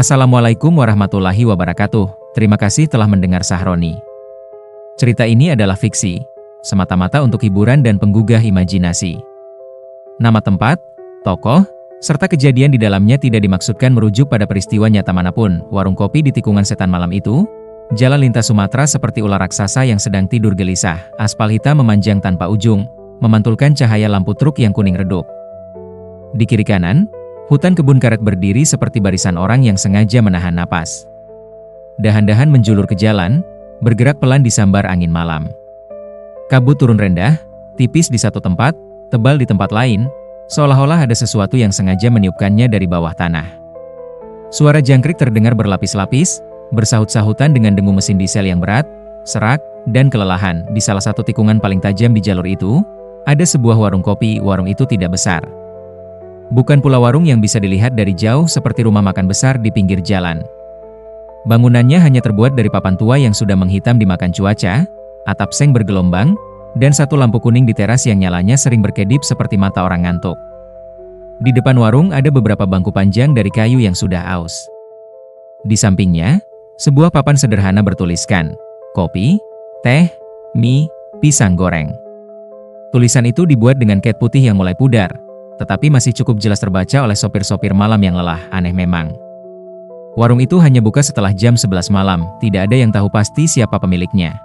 Assalamualaikum warahmatullahi wabarakatuh. Terima kasih telah mendengar Sahroni. Cerita ini adalah fiksi, semata-mata untuk hiburan dan penggugah imajinasi. Nama tempat, tokoh, serta kejadian di dalamnya tidak dimaksudkan merujuk pada peristiwa nyata manapun. Warung kopi di tikungan setan malam itu, jalan lintas Sumatera seperti ular raksasa yang sedang tidur gelisah. Aspal hitam memanjang tanpa ujung, memantulkan cahaya lampu truk yang kuning redup. Di kiri kanan, hutan kebun karet berdiri seperti barisan orang yang sengaja menahan napas. Dahan-dahan menjulur ke jalan, bergerak pelan disambar angin malam. Kabut turun rendah, tipis di satu tempat, tebal di tempat lain, seolah-olah ada sesuatu yang sengaja meniupkannya dari bawah tanah. Suara jangkrik terdengar berlapis-lapis, bersahut-sahutan dengan dengung mesin diesel yang berat, serak, dan kelelahan. Di salah satu tikungan paling tajam di jalur itu, ada sebuah warung kopi. Warung itu tidak besar. Bukan pula warung yang bisa dilihat dari jauh seperti rumah makan besar di pinggir jalan. Bangunannya hanya terbuat dari papan tua yang sudah menghitam dimakan cuaca, atap seng bergelombang, dan satu lampu kuning di teras yang nyalanya sering berkedip seperti mata orang ngantuk. Di depan warung ada beberapa bangku panjang dari kayu yang sudah aus. Di sampingnya, sebuah papan sederhana bertuliskan, kopi, teh, mie, pisang goreng. Tulisan itu dibuat dengan cat putih yang mulai pudar, tetapi masih cukup jelas terbaca oleh sopir-sopir malam yang lelah. Aneh memang. Warung itu hanya buka setelah jam 11 malam, tidak ada yang tahu pasti siapa pemiliknya.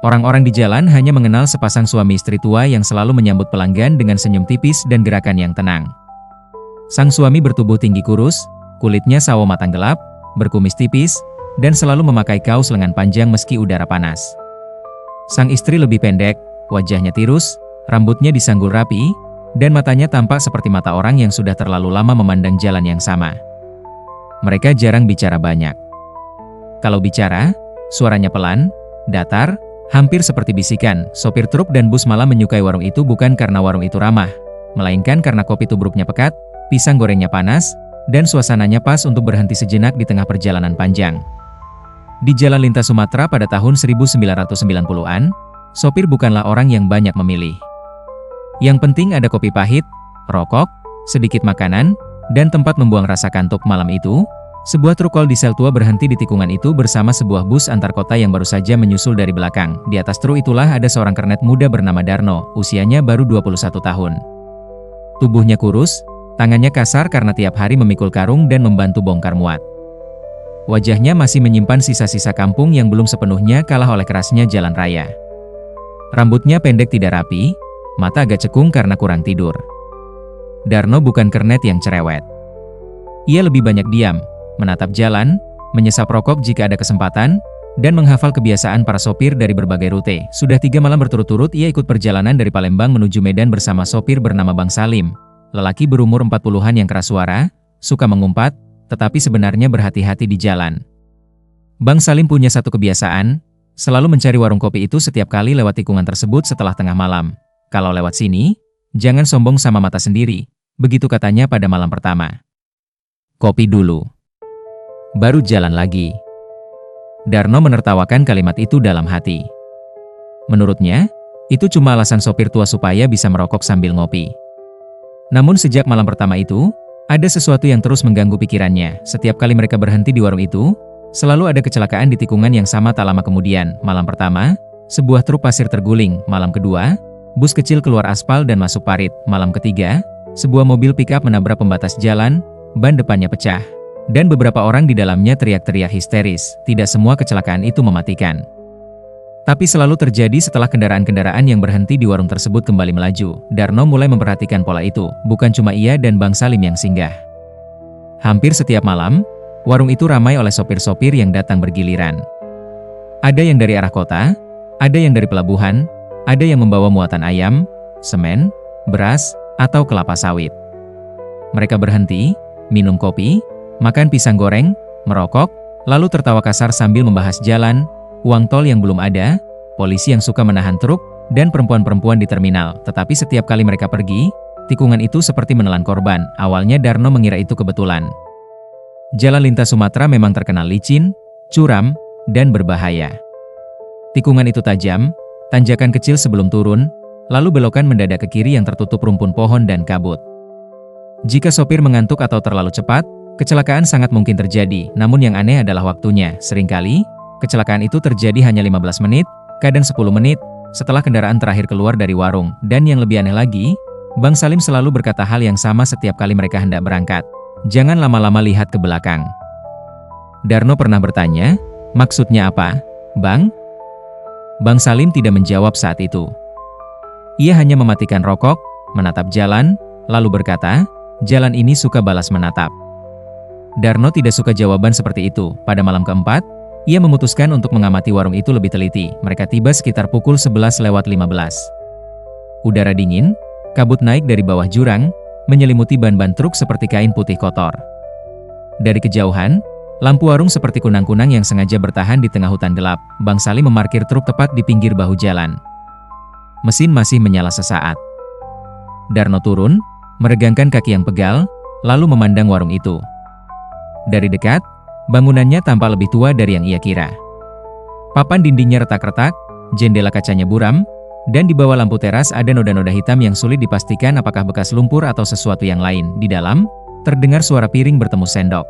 Orang-orang di jalan hanya mengenal sepasang suami istri tua yang selalu menyambut pelanggan dengan senyum tipis dan gerakan yang tenang. Sang suami bertubuh tinggi kurus, kulitnya sawo matang gelap, berkumis tipis, dan selalu memakai kaos lengan panjang meski udara panas. Sang istri lebih pendek, wajahnya tirus, rambutnya disanggul rapi, dan matanya tampak seperti mata orang yang sudah terlalu lama memandang jalan yang sama. Mereka jarang bicara banyak. Kalau bicara, suaranya pelan, datar, hampir seperti bisikan. Sopir truk dan bus malah menyukai warung itu bukan karena warung itu ramah, melainkan karena kopi tubruknya pekat, pisang gorengnya panas, dan suasananya pas untuk berhenti sejenak di tengah perjalanan panjang. Di jalan lintas Sumatera pada tahun 1990-an, sopir bukanlah orang yang banyak memilih. Yang penting ada kopi pahit, rokok, sedikit makanan, dan tempat membuang rasa kantuk. Malam itu, sebuah truk kol diesel tua berhenti di tikungan itu bersama sebuah bus antar kota yang baru saja menyusul dari belakang. Di atas truk itulah ada seorang kernet muda bernama Darno, usianya baru 21 tahun. Tubuhnya kurus, tangannya kasar karena tiap hari memikul karung dan membantu bongkar muat. Wajahnya masih menyimpan sisa-sisa kampung yang belum sepenuhnya kalah oleh kerasnya jalan raya. Rambutnya pendek tidak rapi, mata agak cekung karena kurang tidur. Darno bukan kernet yang cerewet. Ia lebih banyak diam, menatap jalan, menyesap rokok jika ada kesempatan, dan menghafal kebiasaan para sopir dari berbagai rute. Sudah 3 malam berturut-turut ia ikut perjalanan dari Palembang menuju Medan bersama sopir bernama Bang Salim, lelaki berumur 40-an yang keras suara, suka mengumpat, tetapi sebenarnya berhati-hati di jalan. Bang Salim punya satu kebiasaan, selalu mencari warung kopi itu setiap kali lewat tikungan tersebut setelah tengah malam. Kalau lewat sini, jangan sombong sama mata sendiri, begitu katanya pada malam pertama. Kopi dulu, baru jalan lagi. Darno menertawakan kalimat itu dalam hati. Menurutnya, itu cuma alasan sopir tua supaya bisa merokok sambil ngopi. Namun sejak malam pertama itu, ada sesuatu yang terus mengganggu pikirannya. Setiap kali mereka berhenti di warung itu, selalu ada kecelakaan di tikungan yang sama tak lama kemudian. Malam pertama, sebuah truk pasir terguling. Malam kedua, bus kecil keluar aspal dan masuk parit. Malam ketiga, sebuah mobil pickup menabrak pembatas jalan, ban depannya pecah, dan beberapa orang di dalamnya teriak-teriak histeris. Tidak semua kecelakaan itu mematikan, tapi selalu terjadi setelah kendaraan-kendaraan yang berhenti di warung tersebut kembali melaju. Darno mulai memperhatikan pola itu. Bukan cuma ia dan Bang Salim yang singgah. Hampir setiap malam, warung itu ramai oleh sopir-sopir yang datang bergiliran. Ada yang dari arah kota, ada yang dari pelabuhan, ada yang membawa muatan ayam, semen, beras, atau kelapa sawit. Mereka berhenti, minum kopi, makan pisang goreng, merokok, lalu tertawa kasar sambil membahas jalan, uang tol yang belum ada, polisi yang suka menahan truk, dan perempuan-perempuan di terminal. Tetapi setiap kali mereka pergi, tikungan itu seperti menelan korban. Awalnya Darno mengira itu kebetulan. Jalan lintas Sumatera memang terkenal licin, curam, dan berbahaya. Tikungan itu tajam, tanjakan kecil sebelum turun, lalu belokan mendadak ke kiri yang tertutup rumpun pohon dan kabut. Jika sopir mengantuk atau terlalu cepat, Kecelakaan sangat mungkin terjadi, namun yang aneh adalah waktunya. Seringkali, kecelakaan itu terjadi hanya 15 menit, kadang 10 menit, setelah kendaraan terakhir keluar dari warung. Dan yang lebih aneh lagi, Bang Salim selalu berkata hal yang sama setiap kali mereka hendak berangkat. Jangan lama-lama lihat ke belakang. Darno pernah bertanya, maksudnya apa, Bang? Bang Salim tidak menjawab saat itu. Ia hanya mematikan rokok, menatap jalan, lalu berkata, jalan ini suka balas menatap. Darno tidak suka jawaban seperti itu. Pada malam keempat, ia memutuskan untuk mengamati warung itu lebih teliti. Mereka tiba sekitar pukul 11:15. Udara dingin, kabut naik dari bawah jurang, menyelimuti ban-ban truk seperti kain putih kotor. Dari kejauhan, lampu warung seperti kunang-kunang yang sengaja bertahan di tengah hutan gelap. Bang Salim memarkir truk tepat di pinggir bahu jalan. Mesin masih menyala sesaat. Darno turun, meregangkan kaki yang pegal, lalu memandang warung itu. Dari dekat, bangunannya tampak lebih tua dari yang ia kira. Papan dindingnya retak-retak, jendela kacanya buram, dan di bawah lampu teras ada noda-noda hitam yang sulit dipastikan apakah bekas lumpur atau sesuatu yang lain. Di dalam, terdengar suara piring bertemu sendok.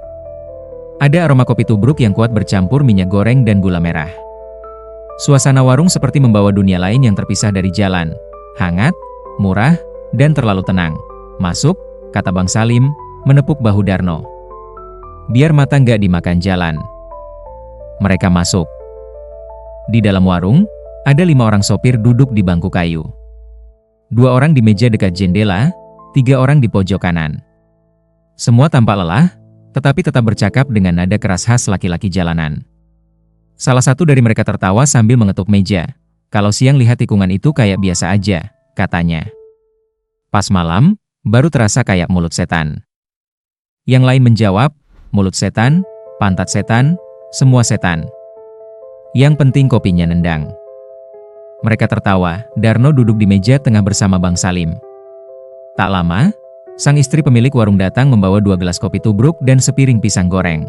Ada aroma kopi tubruk yang kuat bercampur minyak goreng dan gula merah. Suasana warung seperti membawa dunia lain yang terpisah dari jalan. Hangat, murah, dan terlalu tenang. Masuk, kata Bang Salim, menepuk bahu Darno. Biar mata nggak dimakan jalan. Mereka masuk. Di dalam warung, ada 5 orang sopir duduk di bangku kayu. 2 orang di meja dekat jendela, 3 orang di pojok kanan. Semua tampak lelah, tetapi tetap bercakap dengan nada keras khas laki-laki jalanan. Salah satu dari mereka tertawa sambil mengetuk meja. Kalau siang lihat tikungan itu kayak biasa aja, katanya. Pas malam, baru terasa kayak mulut setan. Yang lain menjawab, mulut setan, pantat setan, semua setan. Yang penting kopinya nendang. Mereka tertawa. Darno duduk di meja tengah bersama Bang Salim. Tak lama, sang istri pemilik warung datang membawa 2 gelas kopi tubruk dan sepiring pisang goreng.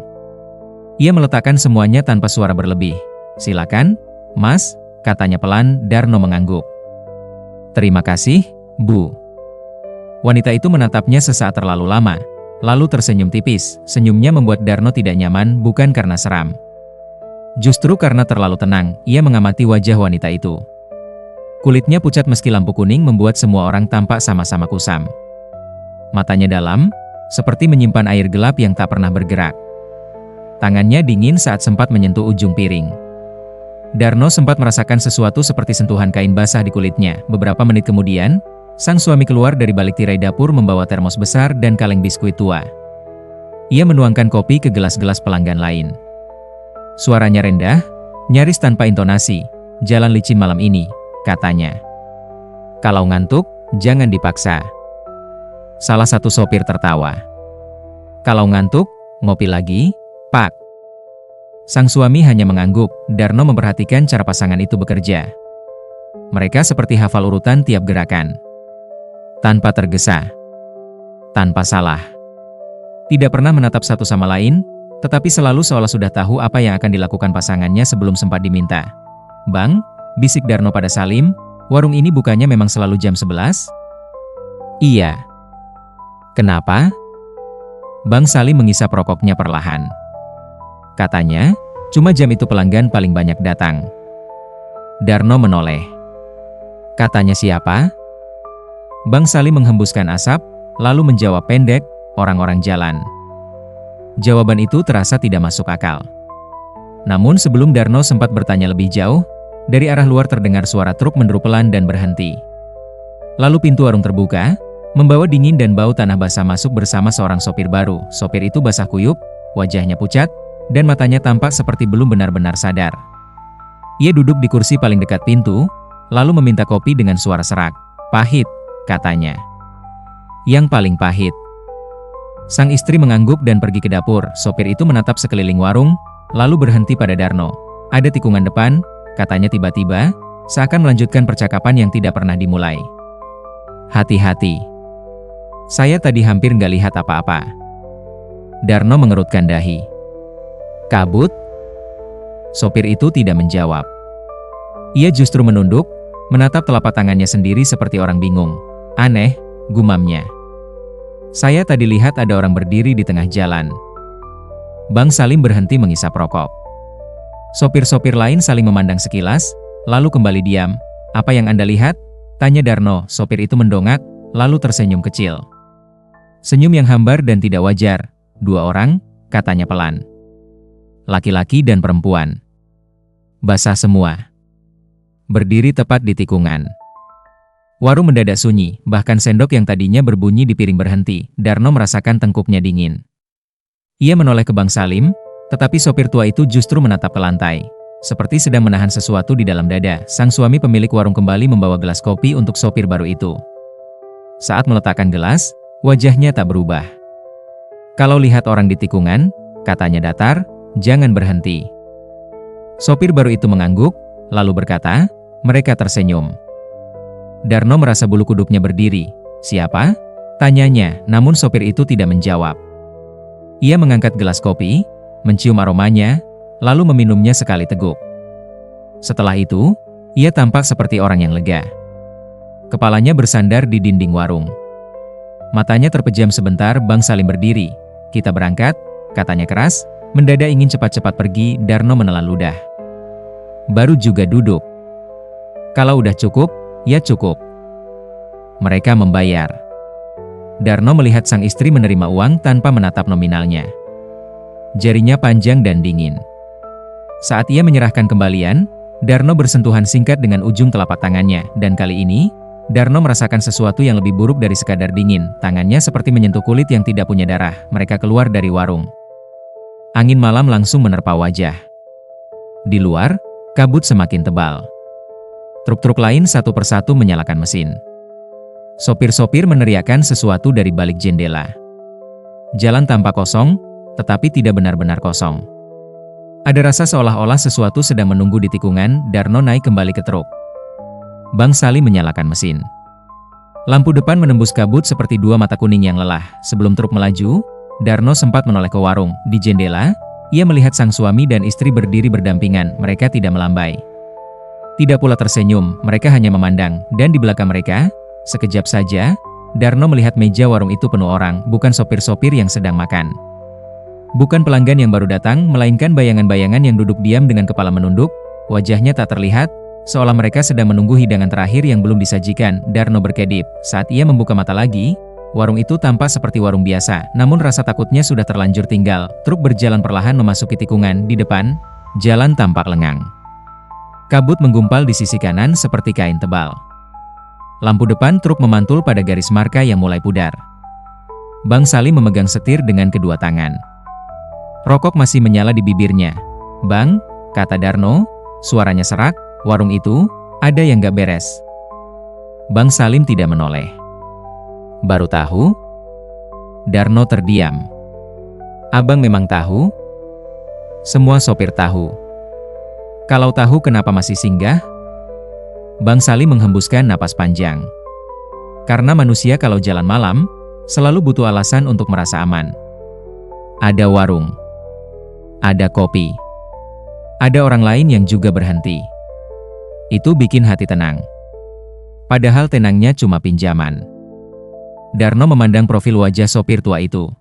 Ia meletakkan semuanya tanpa suara berlebih. Silakan, Mas, katanya pelan. Darno mengangguk. Terima kasih, Bu. Wanita itu menatapnya sesaat terlalu lama, lalu tersenyum tipis. Senyumnya membuat Darno tidak nyaman, bukan karena seram. Justru karena terlalu tenang, ia mengamati wajah wanita itu. Kulitnya pucat meski lampu kuning membuat semua orang tampak sama-sama kusam. Matanya dalam, seperti menyimpan air gelap yang tak pernah bergerak. Tangannya dingin saat sempat menyentuh ujung piring. Darno sempat merasakan sesuatu seperti sentuhan kain basah di kulitnya. Beberapa menit kemudian, sang suami keluar dari balik tirai dapur membawa termos besar dan kaleng biskuit tua. Ia menuangkan kopi ke gelas-gelas pelanggan lain. Suaranya rendah, nyaris tanpa intonasi. Jalan licin malam ini, katanya. Kalau ngantuk, jangan dipaksa. Salah satu sopir tertawa. Kalau ngantuk, ngopi lagi, Pak. Sang suami hanya mengangguk. Darno memperhatikan cara pasangan itu bekerja. Mereka seperti hafal urutan tiap gerakan. Tanpa tergesa. Tanpa salah. Tidak pernah menatap satu sama lain, tetapi selalu seolah sudah tahu apa yang akan dilakukan pasangannya sebelum sempat diminta. Bang, bisik Darno pada Salim, warung ini bukanya memang selalu jam 11? Iya. Kenapa? Bang Salim mengisap rokoknya perlahan. Katanya, cuma jam itu pelanggan paling banyak datang. Darno menoleh. Katanya siapa? Bang Salim menghembuskan asap, lalu menjawab pendek, orang-orang jalan. Jawaban itu terasa tidak masuk akal. Namun sebelum Darno sempat bertanya lebih jauh, dari arah luar terdengar suara truk menderu pelan dan berhenti. Lalu pintu warung terbuka, membawa dingin dan bau tanah basah masuk bersama seorang sopir baru. Sopir itu basah kuyup, wajahnya pucat, dan matanya tampak seperti belum benar-benar sadar. Ia duduk di kursi paling dekat pintu, lalu meminta kopi dengan suara serak. Pahit, katanya. Yang paling pahit. Sang istri mengangguk dan pergi ke dapur. Sopir itu menatap sekeliling warung, lalu berhenti pada Darno. Ada tikungan depan, katanya tiba-tiba, seakan melanjutkan percakapan yang tidak pernah dimulai. Hati-hati. Saya tadi hampir nggak lihat apa-apa. Darno mengerutkan dahi. Kabut? Sopir itu tidak menjawab. Ia justru menunduk, menatap telapak tangannya sendiri seperti orang bingung. Aneh, gumamnya. Saya tadi lihat ada orang berdiri di tengah jalan. Bang Salim berhenti mengisap rokok. Sopir-sopir lain saling memandang sekilas, lalu kembali diam. "Apa yang Anda lihat?" tanya Darno. Sopir itu mendongak, lalu tersenyum kecil. Senyum yang hambar dan tidak wajar. "Dua orang," katanya pelan. "Laki-laki dan perempuan. Basah semua. Berdiri tepat di tikungan." Warung mendadak sunyi, bahkan sendok yang tadinya berbunyi di piring berhenti. Darno merasakan tengkuknya dingin. Ia menoleh ke Bang Salim, tetapi sopir tua itu justru menatap ke lantai. Seperti sedang menahan sesuatu di dalam dada, sang suami pemilik warung kembali membawa gelas kopi untuk sopir baru itu. Saat meletakkan gelas, wajahnya tak berubah. "Kalau lihat orang di tikungan," katanya datar, "jangan berhenti." Sopir baru itu mengangguk, lalu berkata, "Mereka tersenyum." Darno merasa bulu kuduknya berdiri. "Siapa?" tanyanya, namun sopir itu tidak menjawab. Ia mengangkat gelas kopi, mencium aromanya, lalu meminumnya sekali teguk. Setelah itu, ia tampak seperti orang yang lega. Kepalanya bersandar di dinding warung. Matanya terpejam sebentar. Bang Salim berdiri. "Kita berangkat," katanya keras. Mendadak ingin cepat-cepat pergi. Darno menelan ludah. "Baru juga duduk. Kalau udah cukup, ya cukup." Mereka membayar. Darno melihat sang istri menerima uang tanpa menatap nominalnya. Jarinya panjang dan dingin. Saat ia menyerahkan kembalian, Darno bersentuhan singkat dengan ujung telapak tangannya, dan kali ini, Darno merasakan sesuatu yang lebih buruk dari sekadar dingin. Tangannya seperti menyentuh kulit yang tidak punya darah. Mereka keluar dari warung. Angin malam langsung menerpa wajah. Di luar, kabut semakin tebal. Truk-truk lain satu persatu menyalakan mesin. Sopir-sopir meneriakkan sesuatu dari balik jendela. Jalan tampak kosong, tetapi tidak benar-benar kosong. Ada rasa seolah-olah sesuatu sedang menunggu di tikungan. Darno naik kembali ke truk. Bang Salim menyalakan mesin. Lampu depan menembus kabut seperti dua mata kuning yang lelah. Sebelum truk melaju, Darno sempat menoleh ke warung. Di jendela, ia melihat sang suami dan istri berdiri berdampingan. Mereka tidak melambai. Tidak pula tersenyum, mereka hanya memandang. Dan di belakang mereka, sekejap saja, Darno melihat meja warung itu penuh orang, bukan sopir-sopir yang sedang makan. Bukan pelanggan yang baru datang, melainkan bayangan-bayangan yang duduk diam dengan kepala menunduk, wajahnya tak terlihat, seolah mereka sedang menunggu hidangan terakhir yang belum disajikan. Darno berkedip. Saat ia membuka mata lagi, warung itu tampak seperti warung biasa, namun rasa takutnya sudah terlanjur tinggal. Truk berjalan perlahan memasuki tikungan. Di depan, jalan tampak lengang. Kabut menggumpal di sisi kanan seperti kain tebal. Lampu depan truk memantul pada garis marka yang mulai pudar. Bang Salim memegang setir dengan kedua tangan. Rokok masih menyala di bibirnya. "Bang," kata Darno, suaranya serak, "warung itu, ada yang gak beres." Bang Salim tidak menoleh. "Baru tahu?" Darno terdiam. "Abang memang tahu?" "Semua sopir tahu." "Kalau tahu kenapa masih singgah?" Bang Salim menghembuskan napas panjang. Karena manusia kalau jalan malam, selalu butuh alasan untuk merasa aman. Ada warung. Ada kopi. Ada orang lain yang juga berhenti. Itu bikin hati tenang. Padahal tenangnya cuma pinjaman. Darno memandang profil wajah sopir tua itu.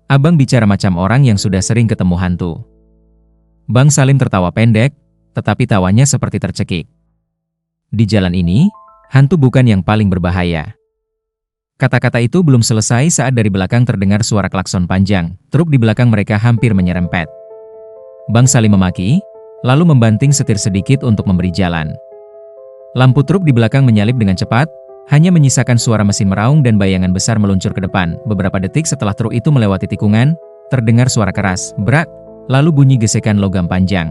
"Abang bicara macam orang yang sudah sering ketemu hantu." Bang Salim tertawa pendek, tetapi tawanya seperti tercekik. "Di jalan ini, hantu bukan yang paling berbahaya." Kata-kata itu belum selesai saat dari belakang terdengar suara klakson panjang. Truk di belakang mereka hampir menyerempet. Bang Salim memaki, lalu membanting setir sedikit untuk memberi jalan. Lampu truk di belakang menyalip dengan cepat, hanya menyisakan suara mesin meraung dan bayangan besar meluncur ke depan. Beberapa detik setelah truk itu melewati tikungan, terdengar suara keras, brak, lalu bunyi gesekan logam panjang.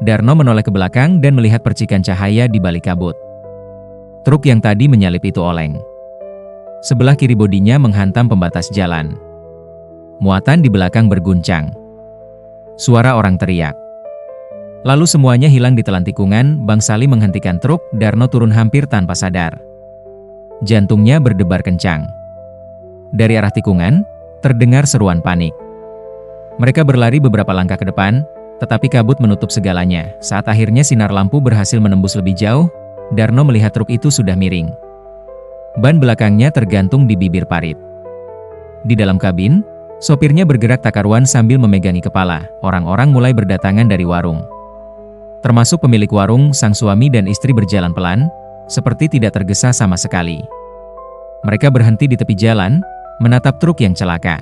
Darno menoleh ke belakang dan melihat percikan cahaya di balik kabut. Truk yang tadi menyalip itu oleng. Sebelah kiri bodinya menghantam pembatas jalan. Muatan di belakang berguncang. Suara orang teriak. Lalu semuanya hilang di telan tikungan. Bang Salim menghentikan truk. Darno turun hampir tanpa sadar. Jantungnya berdebar kencang. Dari arah tikungan, terdengar seruan panik. Mereka berlari beberapa langkah ke depan, tetapi kabut menutup segalanya. Saat akhirnya sinar lampu berhasil menembus lebih jauh, Darno melihat truk itu sudah miring. Ban belakangnya tergantung di bibir parit. Di dalam kabin, Sopirnya bergerak tak karuan sambil memegangi kepala. Orang-orang mulai berdatangan dari warung. Termasuk pemilik warung, sang suami dan istri berjalan pelan, seperti tidak tergesa sama sekali. Mereka berhenti di tepi jalan, menatap truk yang celaka.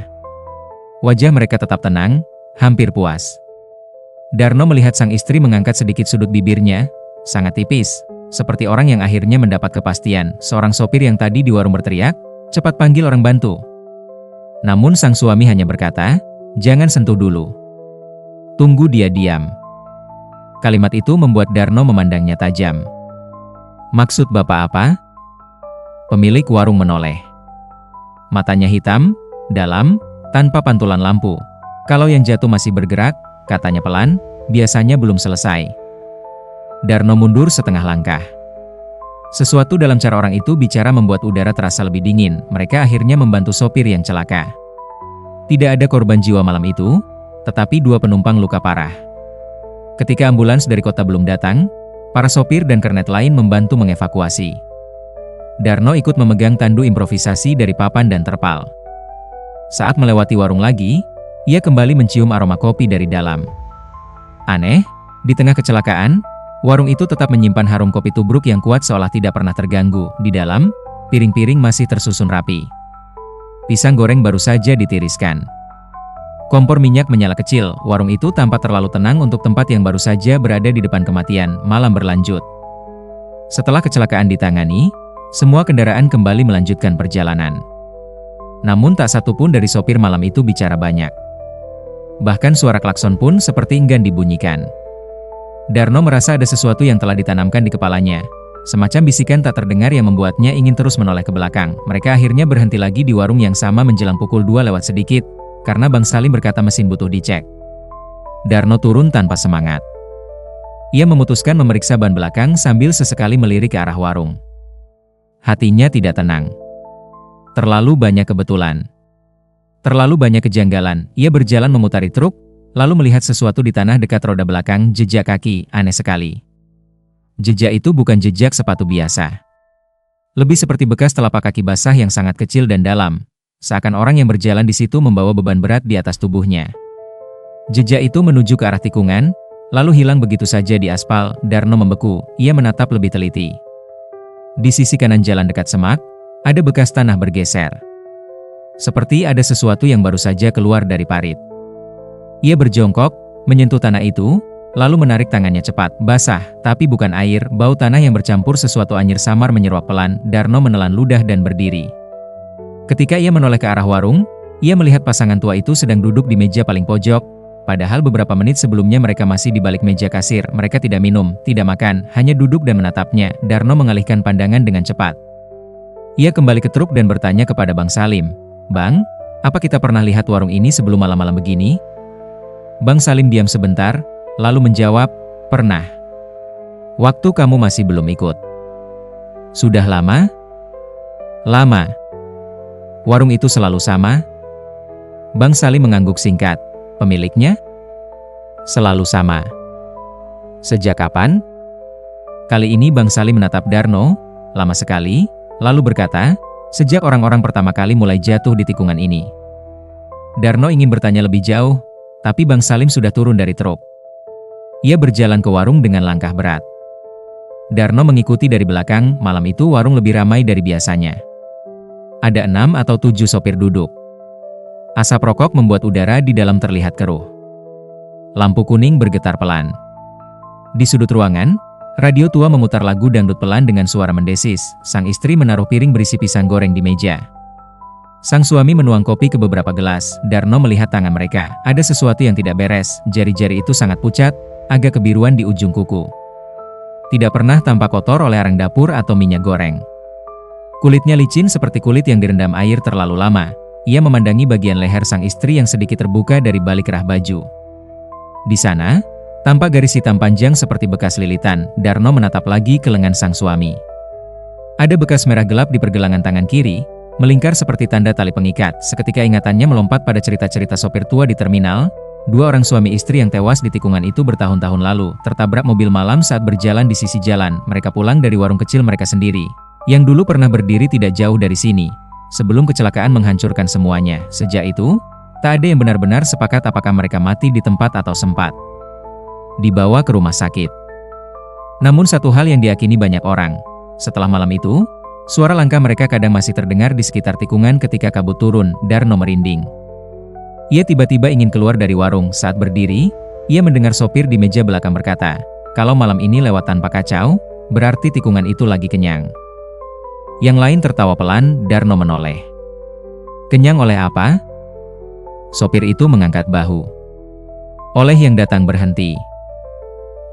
Wajah mereka tetap tenang, hampir puas. Darno melihat sang istri mengangkat sedikit sudut bibirnya, sangat tipis, seperti orang yang akhirnya mendapat kepastian. Seorang sopir yang tadi di warung berteriak, "Cepat panggil orang bantu." Namun sang suami hanya berkata, "Jangan sentuh dulu. Tunggu dia diam." Kalimat itu membuat Darno memandangnya tajam. "Maksud Bapak apa?" Pemilik warung menoleh. Matanya hitam, dalam, tanpa pantulan lampu. "Kalau yang jatuh masih bergerak," katanya pelan, "biasanya belum selesai." Darno mundur setengah langkah. Sesuatu dalam cara orang itu bicara membuat udara terasa lebih dingin. Mereka akhirnya membantu sopir yang celaka. Tidak ada korban jiwa malam itu, tetapi 2 penumpang luka parah. Ketika ambulans dari kota belum datang, para sopir dan kernet lain membantu mengevakuasi. Darno ikut memegang tandu improvisasi dari papan dan terpal. Saat melewati warung lagi, ia kembali mencium aroma kopi dari dalam. Aneh, di tengah kecelakaan, warung itu tetap menyimpan harum kopi tubruk yang kuat seolah tidak pernah terganggu. Di dalam, piring-piring masih tersusun rapi. Pisang goreng baru saja ditiriskan. Kompor minyak menyala kecil. Warung itu tampak terlalu tenang untuk tempat yang baru saja berada di depan kematian. Malam berlanjut. Setelah kecelakaan ditangani, semua kendaraan kembali melanjutkan perjalanan. Namun tak satu pun dari sopir malam itu bicara banyak. Bahkan suara klakson pun seperti enggan dibunyikan. Darno merasa ada sesuatu yang telah ditanamkan di kepalanya. Semacam bisikan tak terdengar yang membuatnya ingin terus menoleh ke belakang. Mereka akhirnya berhenti lagi di warung yang sama menjelang pukul 2 lewat sedikit, karena Bang Salim berkata mesin butuh dicek. Darno turun tanpa semangat. Ia memutuskan memeriksa ban belakang sambil sesekali melirik ke arah warung. Hatinya tidak tenang. Terlalu banyak kebetulan. Terlalu banyak kejanggalan. Ia berjalan memutari truk, lalu melihat sesuatu di tanah dekat roda belakang. Jejak kaki, aneh sekali. Jejak itu bukan jejak sepatu biasa. Lebih seperti bekas telapak kaki basah yang sangat kecil dan dalam, seakan orang yang berjalan di situ membawa beban berat di atas tubuhnya. Jejak itu menuju ke arah tikungan, lalu hilang begitu saja di aspal. Darno membeku, ia menatap lebih teliti. Di sisi kanan jalan dekat semak, ada bekas tanah bergeser. Seperti ada sesuatu yang baru saja keluar dari parit. Ia berjongkok, menyentuh tanah itu, lalu menarik tangannya cepat. Basah, tapi bukan air. Bau tanah yang bercampur sesuatu anyir samar menyeruak pelan. Darno menelan ludah dan berdiri. Ketika ia menoleh ke arah warung, ia melihat pasangan tua itu sedang duduk di meja paling pojok. Padahal beberapa menit sebelumnya mereka masih di balik meja kasir. Mereka tidak minum, tidak makan, hanya duduk dan menatapnya. Darno mengalihkan pandangan dengan cepat. Ia kembali ke truk dan bertanya kepada Bang Salim. "Bang, apa kita pernah lihat warung ini sebelum malam-malam begini?" Bang Salim diam sebentar, lalu menjawab, "Pernah. Waktu kamu masih belum ikut." "Sudah lama?" "Lama." "Warung itu selalu sama?" Bang Salim mengangguk singkat. "Pemiliknya?" "Selalu sama." "Sejak kapan?" Kali ini Bang Salim menatap Darno, lama sekali, lalu berkata, "Sejak orang-orang pertama kali mulai jatuh di tikungan ini." Darno ingin bertanya lebih jauh, tapi Bang Salim sudah turun dari truk. Ia berjalan ke warung dengan langkah berat. Darno mengikuti dari belakang. Malam itu warung lebih ramai dari biasanya. Ada 6 atau 7 sopir duduk. Asap rokok membuat udara di dalam terlihat keruh. Lampu kuning bergetar pelan. Di sudut ruangan, radio tua memutar lagu dangdut pelan dengan suara mendesis. Sang istri menaruh piring berisi pisang goreng di meja. Sang suami menuang kopi ke beberapa gelas. Darno melihat tangan mereka. Ada sesuatu yang tidak beres. Jari-jari itu sangat pucat, agak kebiruan di ujung kuku. Tidak pernah tampak kotor oleh arang dapur atau minyak goreng. Kulitnya licin seperti kulit yang direndam air terlalu lama. Ia memandangi bagian leher sang istri yang sedikit terbuka dari balik kerah baju. Di sana, tampak garis hitam panjang seperti bekas lilitan. Darno menatap lagi ke lengan sang suami. Ada bekas merah gelap di pergelangan tangan kiri, melingkar seperti tanda tali pengikat. Seketika ingatannya melompat pada cerita-cerita sopir tua di terminal. 2 orang suami istri yang tewas di tikungan itu bertahun-tahun lalu, tertabrak mobil malam saat berjalan di sisi jalan. Mereka pulang dari warung kecil mereka sendiri, yang dulu pernah berdiri tidak jauh dari sini, sebelum kecelakaan menghancurkan semuanya. Sejak itu, Tak ada yang benar-benar sepakat apakah mereka mati di tempat atau sempat dibawa ke rumah sakit. Namun satu hal yang diyakini banyak orang, setelah malam itu, suara langkah mereka kadang masih terdengar di sekitar tikungan ketika kabut turun. Darno merinding. Ia tiba-tiba ingin keluar dari warung. Saat berdiri, ia mendengar sopir di meja belakang berkata, "Kalau malam ini lewat tanpa kacau, berarti tikungan itu lagi kenyang." Yang lain tertawa pelan. Darno menoleh. "Kenyang oleh apa?" Sopir itu mengangkat bahu. "Oleh yang datang berhenti."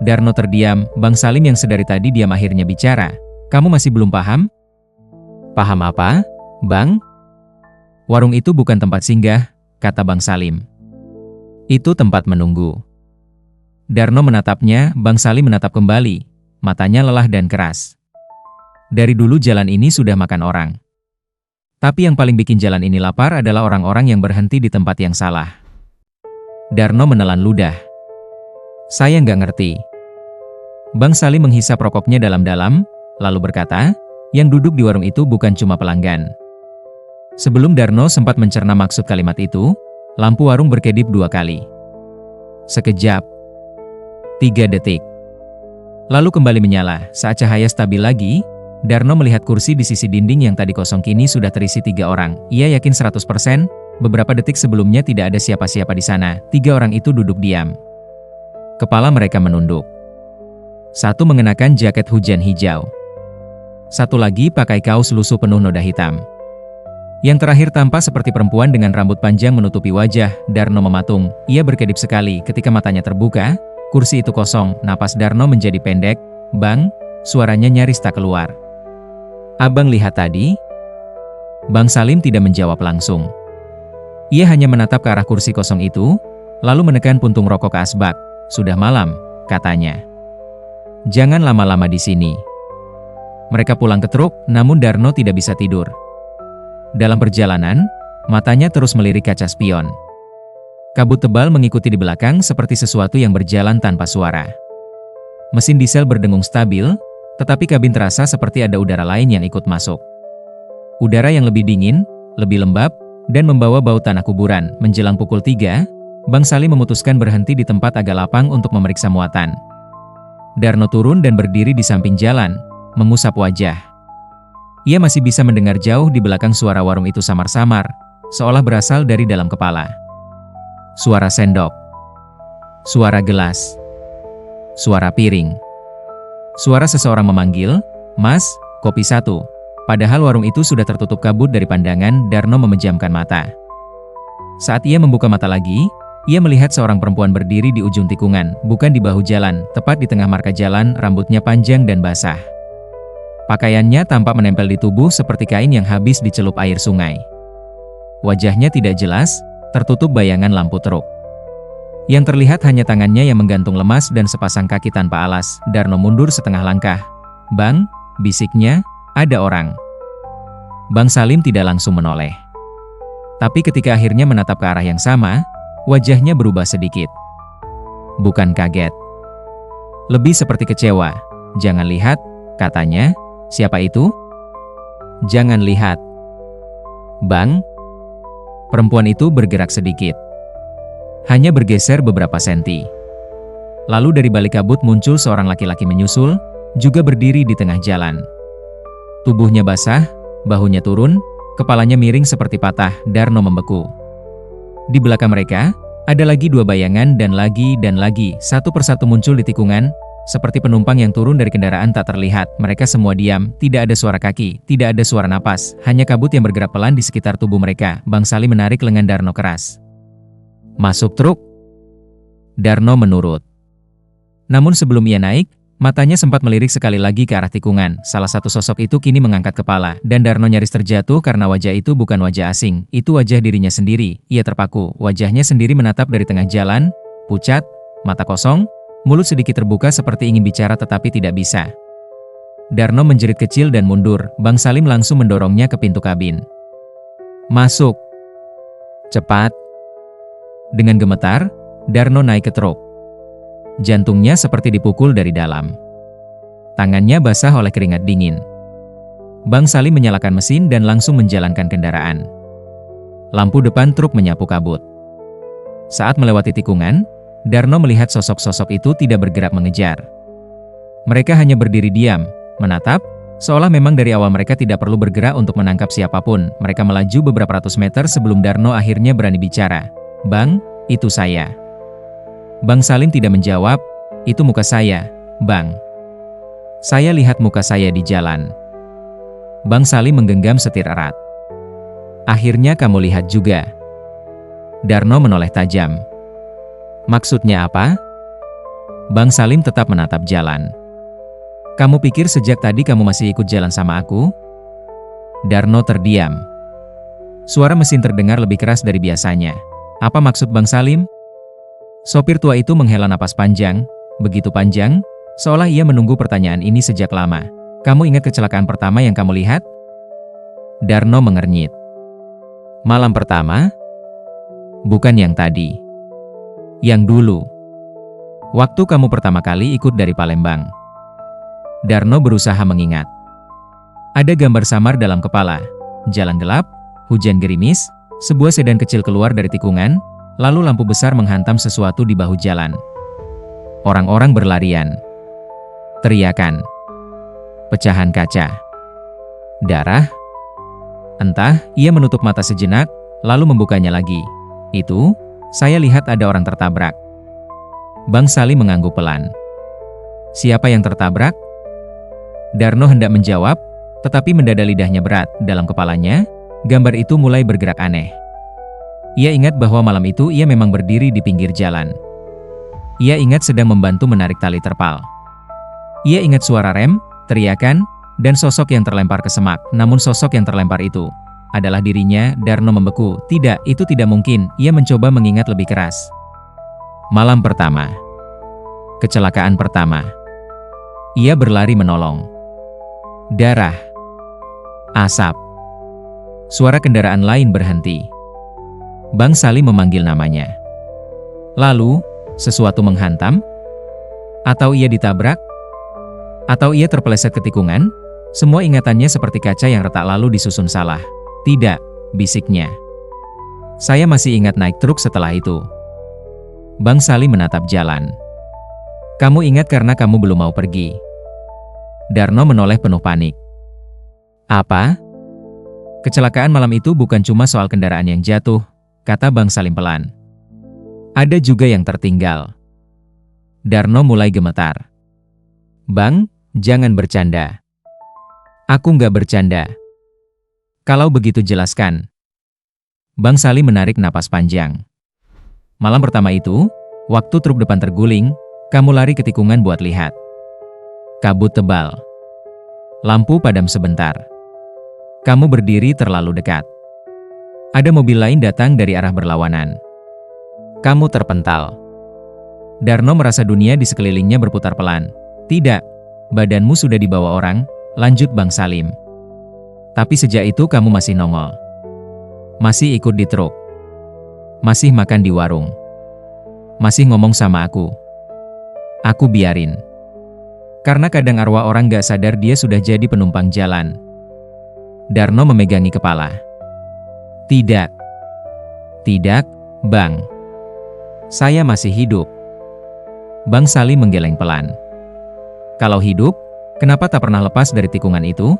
Darno terdiam. Bang Salim yang sedari tadi diam akhirnya bicara. "Kamu masih belum paham?" "Paham apa, Bang?" "Warung itu bukan tempat singgah," kata Bang Salim. "Itu tempat menunggu." Darno menatapnya. Bang Salim menatap kembali. Matanya lelah dan keras. Dari dulu jalan ini sudah makan orang. Tapi yang paling bikin jalan ini lapar adalah orang-orang yang berhenti di tempat yang salah. Darno menelan ludah. "Saya nggak ngerti." Bang Salim menghisap rokoknya dalam-dalam, lalu berkata, "Yang duduk di warung itu bukan cuma pelanggan." Sebelum Darno sempat mencerna maksud kalimat itu, lampu warung berkedip 2 kali. Sekejap. 3 detik. Lalu kembali menyala. Saat cahaya stabil lagi, Darno melihat kursi di sisi dinding yang tadi kosong kini sudah terisi 3 orang. Ia yakin 100%, beberapa detik sebelumnya tidak ada siapa-siapa di sana. 3 orang itu duduk diam. Kepala mereka menunduk. Satu mengenakan jaket hujan hijau. Satu lagi pakai kaos lusuh penuh noda hitam. Yang terakhir tampak seperti perempuan dengan rambut panjang menutupi wajah. Darno mematung. Ia berkedip sekali ketika matanya terbuka. Kursi itu kosong. Napas Darno menjadi pendek. "Bang," suaranya nyaris tak keluar. "Abang lihat tadi?" Bang Salim tidak menjawab langsung. Ia hanya menatap ke arah kursi kosong itu, lalu menekan puntung rokok ke asbak. "Sudah malam," katanya. "Jangan lama-lama di sini." Mereka pulang ke truk, namun Darno tidak bisa tidur. Dalam perjalanan, matanya terus melirik kaca spion. Kabut tebal mengikuti di belakang seperti sesuatu yang berjalan tanpa suara. Mesin diesel berdengung stabil, tetapi kabin terasa seperti ada udara lain yang ikut masuk. Udara yang lebih dingin, lebih lembab, dan membawa bau tanah kuburan. Menjelang pukul 3, Bang Salim memutuskan berhenti di tempat agak lapang untuk memeriksa muatan. Darno turun dan berdiri di samping jalan, mengusap wajah. Ia masih bisa mendengar jauh di belakang suara warung itu samar-samar, seolah berasal dari dalam kepala. Suara sendok, suara gelas, suara piring, suara seseorang memanggil, "Mas, kopi 1." Padahal warung itu sudah tertutup kabut dari pandangan. Darno memejamkan mata. Saat ia membuka mata lagi, ia melihat seorang perempuan berdiri di ujung tikungan, bukan di bahu jalan, tepat di tengah marka jalan. Rambutnya panjang dan basah. Pakaiannya tampak menempel di tubuh seperti kain yang habis dicelup air sungai. Wajahnya tidak jelas, tertutup bayangan lampu truk. Yang terlihat hanya tangannya yang menggantung lemas dan sepasang kaki tanpa alas. Darno mundur setengah langkah. "Bang," bisiknya, "ada orang." Bang Salim tidak langsung menoleh. Tapi ketika akhirnya menatap ke arah yang sama, wajahnya berubah sedikit. Bukan kaget. Lebih seperti kecewa. "Jangan lihat," katanya. "Siapa itu?" "Jangan lihat." "Bang." Perempuan itu bergerak sedikit. Hanya bergeser beberapa senti. Lalu dari balik kabut muncul seorang laki-laki menyusul, juga berdiri di tengah jalan. Tubuhnya basah, bahunya turun, kepalanya miring seperti patah. Darno membeku. Di belakang mereka, ada lagi 2 bayangan dan lagi, satu persatu muncul di tikungan, seperti penumpang yang turun dari kendaraan tak terlihat. Mereka semua diam, tidak ada suara kaki, tidak ada suara napas, hanya kabut yang bergerak pelan di sekitar tubuh mereka. Bang Salim menarik lengan Darno keras. "Masuk truk." Darno menurut. Namun sebelum ia naik, matanya sempat melirik sekali lagi ke arah tikungan. Salah satu sosok itu kini mengangkat kepala, dan Darno nyaris terjatuh karena wajah itu bukan wajah asing, itu wajah dirinya sendiri. Ia terpaku, wajahnya sendiri menatap dari tengah jalan, pucat, mata kosong, mulut sedikit terbuka seperti ingin bicara tetapi tidak bisa. Darno menjerit kecil dan mundur. Bang Salim langsung mendorongnya ke pintu kabin. "Masuk. Cepat." Dengan gemetar, Darno naik ke truk. Jantungnya seperti dipukul dari dalam. Tangannya basah oleh keringat dingin. Bang Salim menyalakan mesin dan langsung menjalankan kendaraan. Lampu depan truk menyapu kabut. Saat melewati tikungan, Darno melihat sosok-sosok itu tidak bergerak mengejar. Mereka hanya berdiri diam, menatap, seolah memang dari awal mereka tidak perlu bergerak untuk menangkap siapapun. Mereka melaju beberapa ratus meter sebelum Darno akhirnya berani bicara. "Bang, itu saya." Bang Salim tidak menjawab. "Itu muka saya, Bang. Saya lihat muka saya di jalan." Bang Salim menggenggam setir erat. "Akhirnya kamu lihat juga." Darno menoleh tajam. "Maksudnya apa?" Bang Salim tetap menatap jalan. "Kamu pikir sejak tadi kamu masih ikut jalan sama aku?" Darno terdiam. Suara mesin terdengar lebih keras dari biasanya. Apa maksud Bang Salim? Sopir tua itu menghela napas panjang, begitu panjang, seolah ia menunggu pertanyaan ini sejak lama. "Kamu ingat kecelakaan pertama yang kamu lihat?" Darno mengernyit. "Malam pertama? Bukan yang tadi. Yang dulu. Waktu kamu pertama kali ikut dari Palembang." Darno berusaha mengingat. Ada gambar samar dalam kepala. Jalan gelap, hujan gerimis, sebuah sedan kecil keluar dari tikungan, lalu lampu besar menghantam sesuatu di bahu jalan. Orang-orang berlarian. Teriakan. Pecahan kaca. Darah. Entah, ia menutup mata sejenak, lalu membukanya lagi. "Itu, saya lihat ada orang tertabrak." Bang Salim mengangguk pelan. "Siapa yang tertabrak?" Darno hendak menjawab, tetapi mendadak lidahnya berat. Dalam kepalanya, gambar itu mulai bergerak aneh. Ia ingat bahwa malam itu ia memang berdiri di pinggir jalan. Ia ingat sedang membantu menarik tali terpal. Ia ingat suara rem, teriakan, dan sosok yang terlempar ke semak. Namun sosok yang terlempar itu adalah dirinya. Darno membeku. Tidak, itu tidak mungkin. Ia mencoba mengingat lebih keras. Malam pertama. Kecelakaan pertama. Ia berlari menolong. Darah. Asap. Suara kendaraan lain berhenti. Bang Salim memanggil namanya. Lalu, sesuatu menghantam? Atau ia ditabrak? Atau ia terpeleset ke tikungan? Semua ingatannya seperti kaca yang retak lalu disusun salah. "Tidak," bisiknya. "Saya masih ingat naik truk setelah itu." Bang Salim menatap jalan. "Kamu ingat karena kamu belum mau pergi." Darno menoleh penuh panik. "Apa?" "Kecelakaan malam itu bukan cuma soal kendaraan yang jatuh," kata Bang Salim pelan. "Ada juga yang tertinggal." Darno mulai gemetar. "Bang, jangan bercanda." "Aku nggak bercanda." "Kalau begitu jelaskan." Bang Salim menarik napas panjang. "Malam pertama itu, waktu truk depan terguling, kamu lari ke tikungan buat lihat. Kabut tebal. Lampu padam sebentar. Kamu berdiri terlalu dekat. Ada mobil lain datang dari arah berlawanan. Kamu terpental." Darno merasa dunia di sekelilingnya berputar pelan. "Tidak, badanmu sudah dibawa orang," lanjut Bang Salim. "Tapi sejak itu kamu masih nongol. Masih ikut di truk. Masih makan di warung. Masih ngomong sama aku. Aku biarin. Karena kadang arwah orang gak sadar dia sudah jadi penumpang jalan." Darno memegangi kepala. "Tidak. Tidak, Bang. Saya masih hidup." Bang Salim menggeleng pelan. "Kalau hidup, kenapa tak pernah lepas dari tikungan itu?"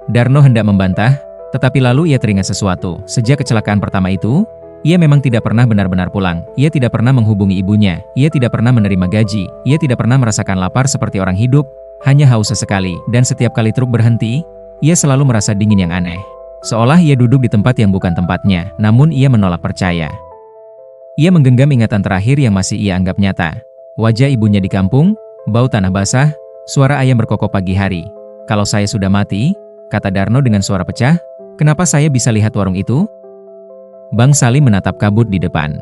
Darno hendak membantah, tetapi lalu ia teringat sesuatu. Sejak kecelakaan pertama itu, ia memang tidak pernah benar-benar pulang. Ia tidak pernah menghubungi ibunya. Ia tidak pernah menerima gaji. Ia tidak pernah merasakan lapar seperti orang hidup, hanya haus sesekali. Dan setiap kali truk berhenti, ia selalu merasa dingin yang aneh. Seolah ia duduk di tempat yang bukan tempatnya, namun ia menolak percaya. Ia menggenggam ingatan terakhir yang masih ia anggap nyata. Wajah ibunya di kampung, bau tanah basah, suara ayam berkokok pagi hari. "Kalau saya sudah mati," kata Darno dengan suara pecah, "kenapa saya bisa lihat warung itu?" Bang Salim menatap kabut di depan.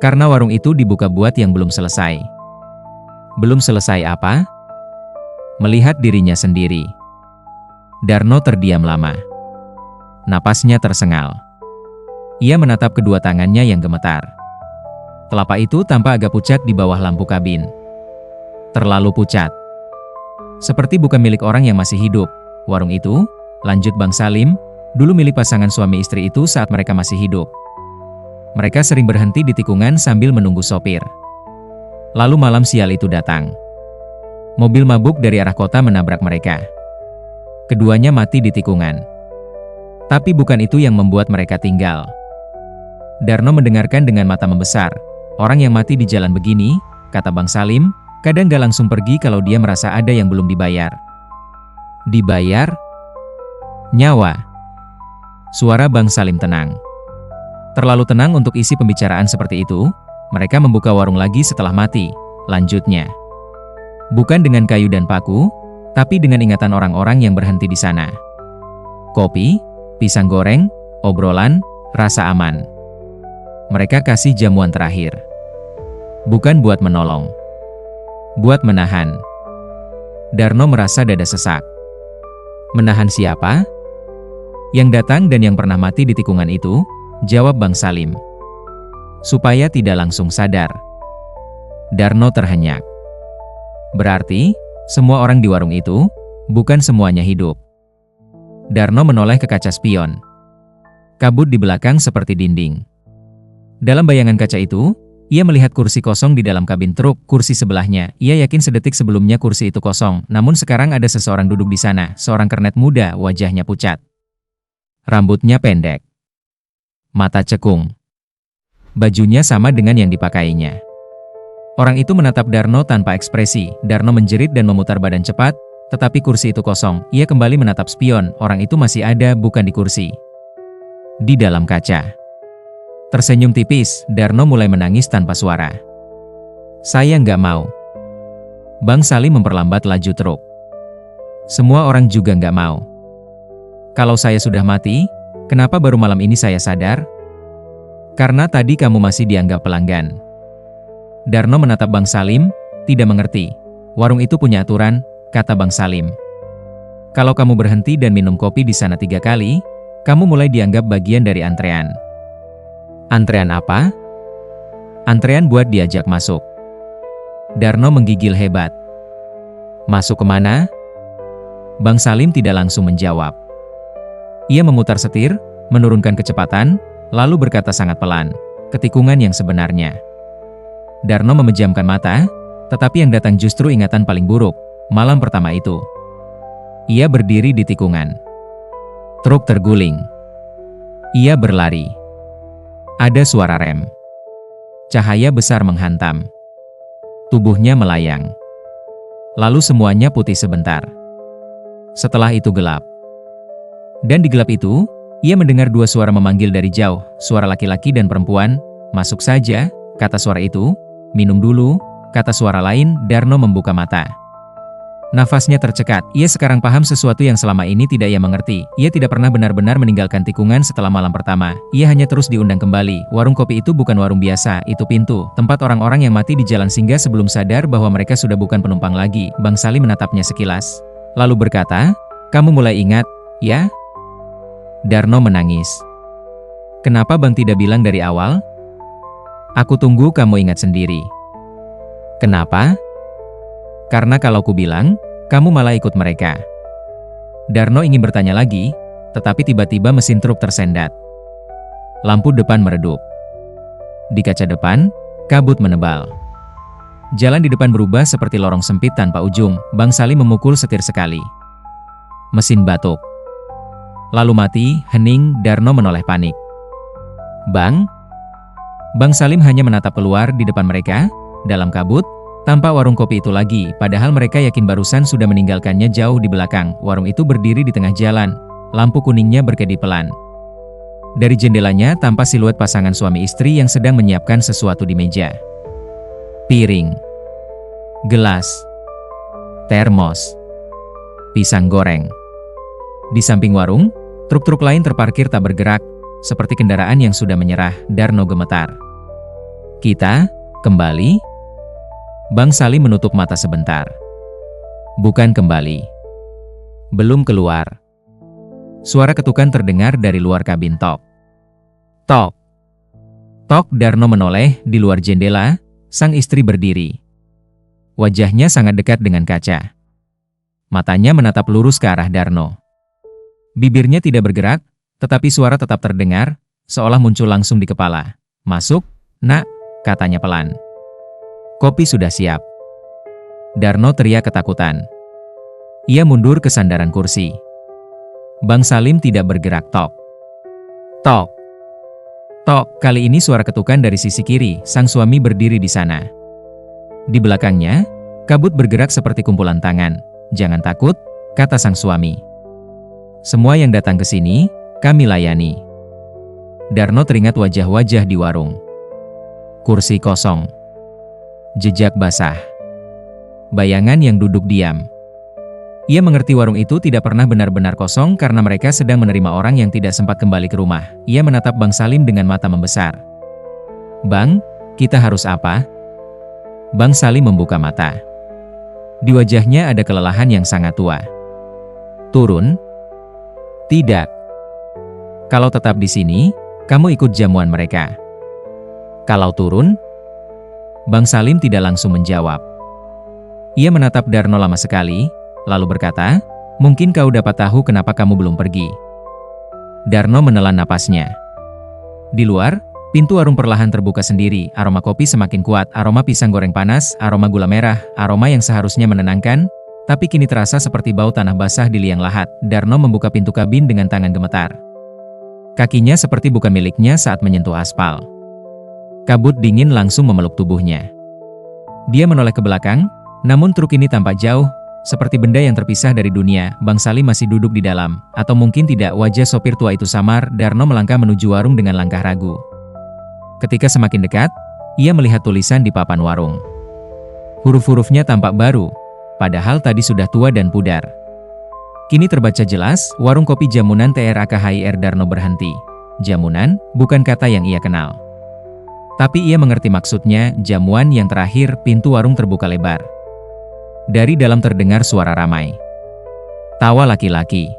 "Karena warung itu dibuka buat yang belum selesai." "Belum selesai apa?" "Melihat dirinya sendiri." Darno terdiam lama. Napasnya tersengal. Ia menatap kedua tangannya yang gemetar. Telapak itu tampak agak pucat di bawah lampu kabin. Terlalu pucat. Seperti bukan milik orang yang masih hidup. Warung itu, lanjut Bang Salim, dulu milik pasangan suami istri itu saat mereka masih hidup. Mereka sering berhenti di tikungan sambil menunggu sopir. Lalu malam sial itu datang. Mobil mabuk dari arah kota menabrak mereka. Keduanya mati di tikungan. Tapi bukan itu yang membuat mereka tinggal. Darno mendengarkan dengan mata membesar. Orang yang mati di jalan begini, kata Bang Salim, kadang gak langsung pergi kalau dia merasa ada yang belum dibayar. Dibayar? Nyawa. Suara Bang Salim tenang. Terlalu tenang untuk isi pembicaraan seperti itu. Mereka membuka warung lagi setelah mati. Lanjutnya. Bukan dengan kayu dan paku, tapi dengan ingatan orang-orang yang berhenti di sana. Kopi, pisang goreng, obrolan, rasa aman. Mereka kasih jamuan terakhir. Bukan buat menolong. Buat menahan. Darno merasa dada sesak. Menahan siapa? Yang datang dan yang pernah mati di tikungan itu, jawab Bang Salim. Supaya tidak langsung sadar. Darno terhenyak. Berarti, semua orang di warung itu, bukan semuanya hidup. Darno menoleh ke kaca spion. Kabut di belakang seperti dinding. Dalam bayangan kaca itu, ia melihat kursi kosong di dalam kabin truk, kursi sebelahnya. Ia yakin sedetik sebelumnya kursi itu kosong, namun sekarang ada seseorang duduk di sana, seorang kernet muda, wajahnya pucat. Rambutnya pendek. Mata cekung. Bajunya sama dengan yang dipakainya. Orang itu menatap Darno tanpa ekspresi. Darno menjerit dan memutar badan cepat, tetapi kursi itu kosong. Ia kembali menatap spion, orang itu masih ada, bukan di kursi. Di dalam kaca. Tersenyum tipis, Darno mulai menangis tanpa suara. Saya nggak mau. Bang Salim memperlambat laju truk. Semua orang juga nggak mau. Kalau saya sudah mati, kenapa baru malam ini saya sadar? Karena tadi kamu masih dianggap pelanggan. Darno menatap Bang Salim, tidak mengerti. Warung itu punya aturan, kata Bang Salim. Kalau kamu berhenti dan minum kopi di sana 3 kali, kamu mulai dianggap bagian dari antrean. Antrean apa? Antrean buat diajak masuk. Darno menggigil hebat. Masuk kemana? Bang Salim tidak langsung menjawab. Ia memutar setir, menurunkan kecepatan, lalu berkata sangat pelan, ketikungan yang sebenarnya. Darno memejamkan mata, tetapi yang datang justru ingatan paling buruk, malam pertama itu. Ia berdiri di tikungan. Truk terguling. Ia berlari. Ada suara rem. Cahaya besar menghantam. Tubuhnya melayang. Lalu semuanya putih sebentar. Setelah itu gelap. Dan di gelap itu, ia mendengar 2 suara memanggil dari jauh, suara laki-laki dan perempuan. Masuk saja, kata suara itu. Minum dulu, kata suara lain. Darno membuka mata. Nafasnya tercekat. Ia sekarang paham sesuatu yang selama ini tidak ia mengerti. Ia tidak pernah benar-benar meninggalkan tikungan setelah malam pertama. Ia hanya terus diundang kembali. Warung kopi itu bukan warung biasa, itu pintu, tempat orang-orang yang mati di jalan singgah sebelum sadar bahwa mereka sudah bukan penumpang lagi. Bang Salim menatapnya sekilas, lalu berkata, kamu mulai ingat, ya? Darno menangis. Kenapa Bang tidak bilang dari awal? Aku tunggu kamu ingat sendiri. Kenapa? Karena kalau ku bilang, kamu malah ikut mereka. Darno ingin bertanya lagi, tetapi tiba-tiba mesin truk tersendat. Lampu depan meredup. Di kaca depan, kabut menebal. Jalan di depan berubah seperti lorong sempit tanpa ujung. Bang Salim memukul setir sekali. Mesin batuk. Lalu mati, hening. Darno menoleh panik. Bang? Bang Salim hanya menatap keluar di depan mereka, dalam kabut, tanpa warung kopi itu lagi, padahal mereka yakin barusan sudah meninggalkannya jauh di belakang. Warung itu berdiri di tengah jalan, lampu kuningnya berkedip pelan. Dari jendelanya tampak siluet pasangan suami istri yang sedang menyiapkan sesuatu di meja. Piring, gelas, termos, pisang goreng. Di samping warung, truk-truk lain terparkir tak bergerak, seperti kendaraan yang sudah menyerah. Darno gemetar. Kita kembali? Bang Salim menutup mata sebentar. Bukan kembali. Belum keluar. Suara ketukan terdengar dari luar kabin. Tok. Tok. Tok. Darno menoleh. Di luar jendela, sang istri berdiri. Wajahnya sangat dekat dengan kaca. Matanya menatap lurus ke arah Darno. Bibirnya tidak bergerak, tetapi suara tetap terdengar, seolah muncul langsung di kepala. "Masuk, nak," katanya pelan. "Kopi sudah siap." Darno teriak ketakutan. Ia mundur ke sandaran kursi. Bang Salim tidak bergerak. Tok. Tok. Tok. Kali ini suara ketukan dari sisi kiri. Sang suami berdiri di sana. Di belakangnya, kabut bergerak seperti kumpulan tangan. "Jangan takut," kata sang suami. "Semua yang datang ke sini, kami layani." Darno teringat wajah-wajah di warung. Kursi kosong. Jejak basah. Bayangan yang duduk diam. Ia mengerti warung itu tidak pernah benar-benar kosong karena mereka sedang menerima orang yang tidak sempat kembali ke rumah. Ia menatap Bang Salim dengan mata membesar. "Bang, kita harus apa?" Bang Salim membuka mata. Di wajahnya ada kelelahan yang sangat tua. "Turun?" "Tidak. Kalau tetap di sini, kamu ikut jamuan mereka. Kalau turun?" Bang Salim tidak langsung menjawab. Ia menatap Darno lama sekali, lalu berkata, "Mungkin kau dapat tahu kenapa kamu belum pergi." Darno menelan napasnya. Di luar, pintu warung perlahan terbuka sendiri. Aroma kopi semakin kuat, aroma pisang goreng panas, aroma gula merah, aroma yang seharusnya menenangkan, tapi kini terasa seperti bau tanah basah di liang lahat. Darno membuka pintu kabin dengan tangan gemetar. Kakinya seperti bukan miliknya saat menyentuh aspal. Kabut dingin langsung memeluk tubuhnya. Dia menoleh ke belakang, namun truk ini tampak jauh, seperti benda yang terpisah dari dunia. Bang Salim masih duduk di dalam, atau mungkin tidak. Wajah sopir tua itu samar. Darno melangkah menuju warung dengan langkah ragu. Ketika semakin dekat, ia melihat tulisan di papan warung. Huruf-hurufnya tampak baru, padahal tadi sudah tua dan pudar. Kini terbaca jelas, "Warung Kopi Jamunan TRAKHIR." Darno berhenti. Jamunan, bukan kata yang ia kenal. Tapi ia mengerti maksudnya, jamuan yang terakhir. Pintu warung terbuka lebar. Dari dalam terdengar suara ramai. Tawa laki-laki.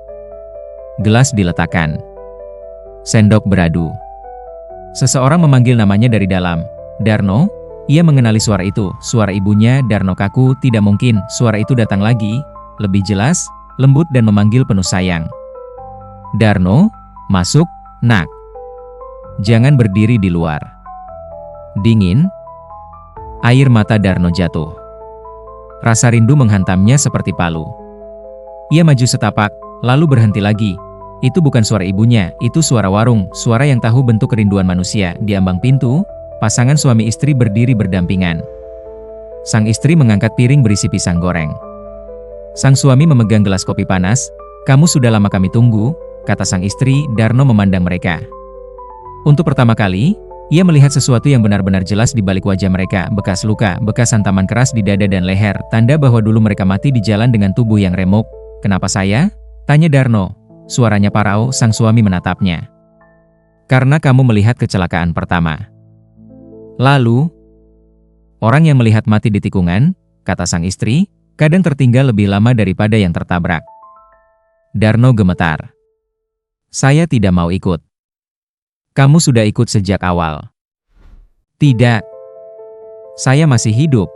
Gelas diletakkan. Sendok beradu. Seseorang memanggil namanya dari dalam. "Darno?" Ia mengenali suara itu, suara ibunya. Darno kaku, tidak mungkin. Suara itu datang lagi, lebih jelas, lembut dan memanggil penuh sayang. "Darno, masuk, nak. Jangan berdiri di luar." Dingin. Air mata Darno jatuh. Rasa rindu menghantamnya seperti palu. Ia maju setapak, lalu berhenti lagi. Itu bukan suara ibunya, itu suara warung, suara yang tahu bentuk kerinduan manusia. Di ambang pintu, pasangan suami istri berdiri berdampingan. Sang istri mengangkat piring berisi pisang goreng. Sang suami memegang gelas kopi panas. "Kamu sudah lama kami tunggu," kata sang istri. Darno memandang mereka. Untuk pertama kali, ia melihat sesuatu yang benar-benar jelas di balik wajah mereka. Bekas luka, bekas hantaman keras di dada dan leher, tanda bahwa dulu mereka mati di jalan dengan tubuh yang remuk. "Kenapa saya?" tanya Darno. Suaranya parau. Sang suami menatapnya. "Karena kamu melihat kecelakaan pertama." "Lalu?" "Orang yang melihat mati di tikungan," kata sang istri, "kadang tertinggal lebih lama daripada yang tertabrak." Darno gemetar. "Saya tidak mau ikut." "Kamu sudah ikut sejak awal." "Tidak. Saya masih hidup."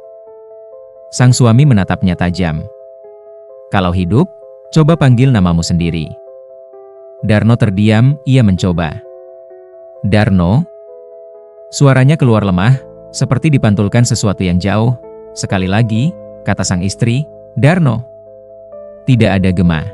Sang suami menatapnya tajam. "Kalau hidup, coba panggil namamu sendiri." Darno terdiam, ia mencoba. "Darno?" Suaranya keluar lemah, seperti dipantulkan sesuatu yang jauh. "Sekali lagi," kata sang istri, "Darno." Tidak ada gema.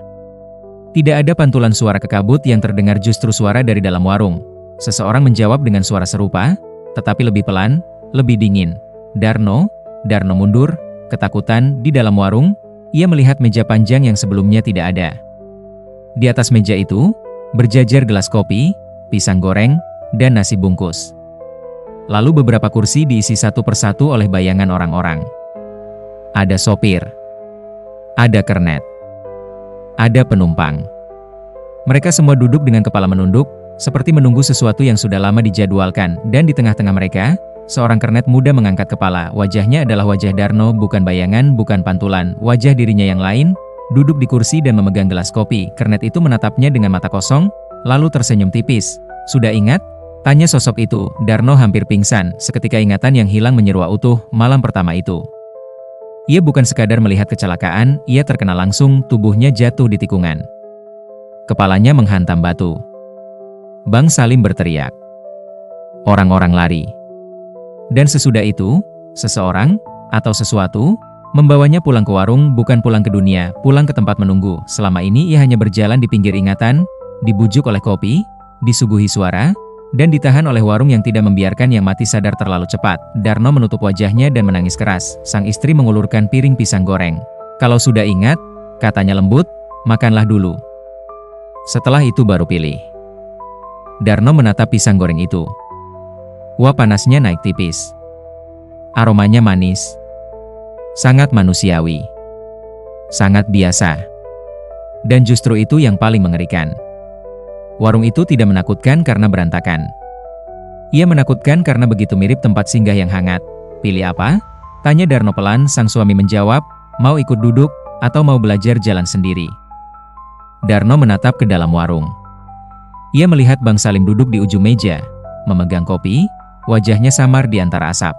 Tidak ada pantulan suara ke kabut yang terdengar, justru suara dari dalam warung. Seseorang menjawab dengan suara serupa, tetapi lebih pelan, lebih dingin. "Darno." Darno mundur, ketakutan. Di dalam warung, ia melihat meja panjang yang sebelumnya tidak ada. Di atas meja itu, berjajar gelas kopi, pisang goreng, dan nasi bungkus. Lalu beberapa kursi diisi satu persatu oleh bayangan orang-orang. Ada sopir. Ada kernet. Ada penumpang. Mereka semua duduk dengan kepala menunduk, seperti menunggu sesuatu yang sudah lama dijadwalkan. Dan di tengah-tengah mereka, seorang kernet muda mengangkat kepala. Wajahnya adalah wajah Darno, bukan bayangan, bukan pantulan. Wajah dirinya yang lain, duduk di kursi dan memegang gelas kopi. Kernet itu menatapnya dengan mata kosong, lalu tersenyum tipis. "Sudah ingat?" tanya sosok itu. Darno hampir pingsan. Seketika ingatan yang hilang menyeruak utuh malam pertama itu. Ia bukan sekadar melihat kecelakaan, ia terkena langsung, tubuhnya jatuh di tikungan. Kepalanya menghantam batu. Bang Salim berteriak. Orang-orang lari. Dan sesudah itu, seseorang atau sesuatu membawanya pulang ke warung, bukan pulang ke dunia, pulang ke tempat menunggu. Selama ini ia hanya berjalan di pinggir ingatan, dibujuk oleh kopi, disuguhi suara, dan ditahan oleh warung yang tidak membiarkan yang mati sadar terlalu cepat. Darno menutup wajahnya dan menangis keras. Sang istri mengulurkan piring pisang goreng. Kalau sudah ingat, katanya lembut, makanlah dulu. Setelah itu baru pilih. Darno menatap pisang goreng itu. Wah, panasnya naik tipis. Aromanya manis. Sangat manusiawi. Sangat biasa. Dan justru itu yang paling mengerikan. Warung itu tidak menakutkan karena berantakan. Ia menakutkan karena begitu mirip tempat singgah yang hangat. Pilih apa? Tanya Darno pelan. Sang suami menjawab, mau ikut duduk, atau mau belajar jalan sendiri. Darno menatap ke dalam warung. Ia melihat Bang Salim duduk di ujung meja, memegang kopi, wajahnya samar di antara asap.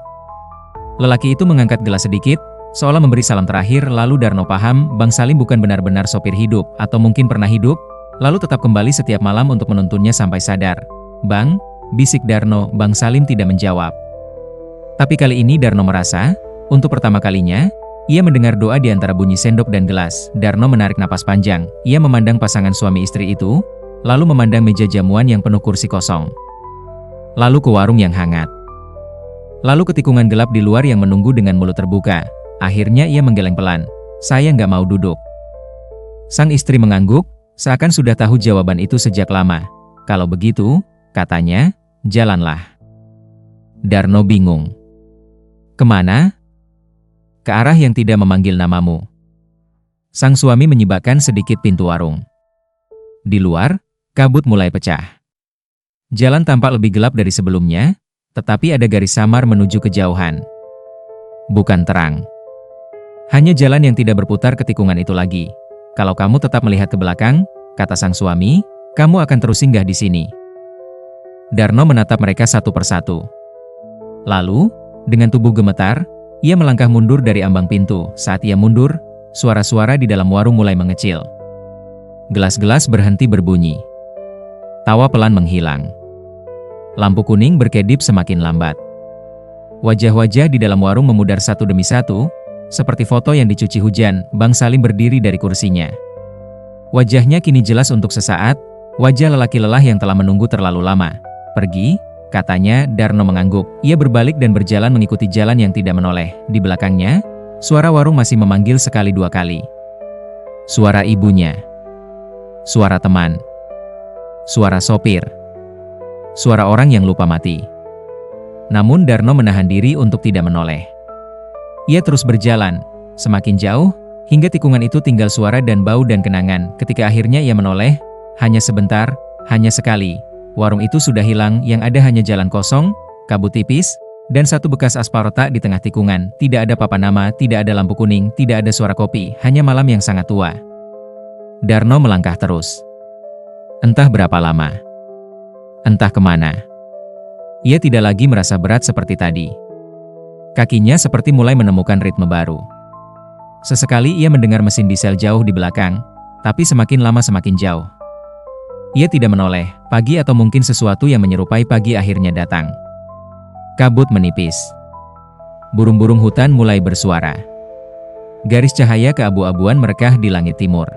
Lelaki itu mengangkat gelas sedikit, seolah memberi salam terakhir. Lalu Darno paham, Bang Salim bukan benar-benar sopir hidup, atau mungkin pernah hidup, lalu tetap kembali setiap malam untuk menuntunnya sampai sadar. Bang, bisik Darno. Bang Salim tidak menjawab. Tapi kali ini Darno merasa, untuk pertama kalinya, ia mendengar doa di antara bunyi sendok dan gelas. Darno menarik napas panjang. Ia memandang pasangan suami istri itu, lalu memandang meja jamuan yang penuh kursi kosong. Lalu ke warung yang hangat. Lalu ke tikungan gelap di luar yang menunggu dengan mulut terbuka. Akhirnya ia menggeleng pelan. Saya nggak mau duduk. Sang istri mengangguk, seakan sudah tahu jawaban itu sejak lama. Kalau begitu, katanya, jalanlah. Darno bingung. Kemana? Ke arah yang tidak memanggil namamu. Sang suami menyibakkan sedikit pintu warung. Di luar, kabut mulai pecah. Jalan tampak lebih gelap dari sebelumnya, tetapi ada garis samar menuju kejauhan. Bukan terang. Hanya jalan yang tidak berputar ke tikungan itu lagi. Kalau kamu tetap melihat ke belakang, kata sang suami, kamu akan terus singgah di sini. Darno menatap mereka satu persatu. Lalu, dengan tubuh gemetar, ia melangkah mundur dari ambang pintu. Saat ia mundur, suara-suara di dalam warung mulai mengecil. Gelas-gelas berhenti berbunyi. Tawa pelan menghilang. Lampu kuning berkedip semakin lambat. Wajah-wajah di dalam warung memudar satu demi satu, seperti foto yang dicuci hujan. Bang Salim berdiri dari kursinya. Wajahnya kini jelas untuk sesaat, wajah lelaki lelah yang telah menunggu terlalu lama. Pergi, katanya. Darno mengangguk. Ia berbalik dan berjalan mengikuti jalan yang tidak menoleh. Di belakangnya, suara warung masih memanggil sekali dua kali. Suara ibunya. Suara teman. Suara sopir. Suara orang yang lupa mati. Namun Darno menahan diri untuk tidak menoleh. Ia terus berjalan, semakin jauh, hingga tikungan itu tinggal suara dan bau dan kenangan. Ketika akhirnya ia menoleh, hanya sebentar, hanya sekali, warung itu sudah hilang. Yang ada hanya jalan kosong, kabut tipis, dan satu bekas aspal retak di tengah tikungan. Tidak ada papan nama, tidak ada lampu kuning, tidak ada suara kopi, hanya malam yang sangat tua. Darno melangkah terus. Entah berapa lama. Entah kemana. Ia tidak lagi merasa berat seperti tadi. Kakinya seperti mulai menemukan ritme baru. Sesekali ia mendengar mesin diesel jauh di belakang, tapi semakin lama semakin jauh. Ia tidak menoleh. Pagi atau mungkin sesuatu yang menyerupai pagi akhirnya datang. Kabut menipis. Burung-burung hutan mulai bersuara. Garis cahaya keabu-abuan merekah di langit timur.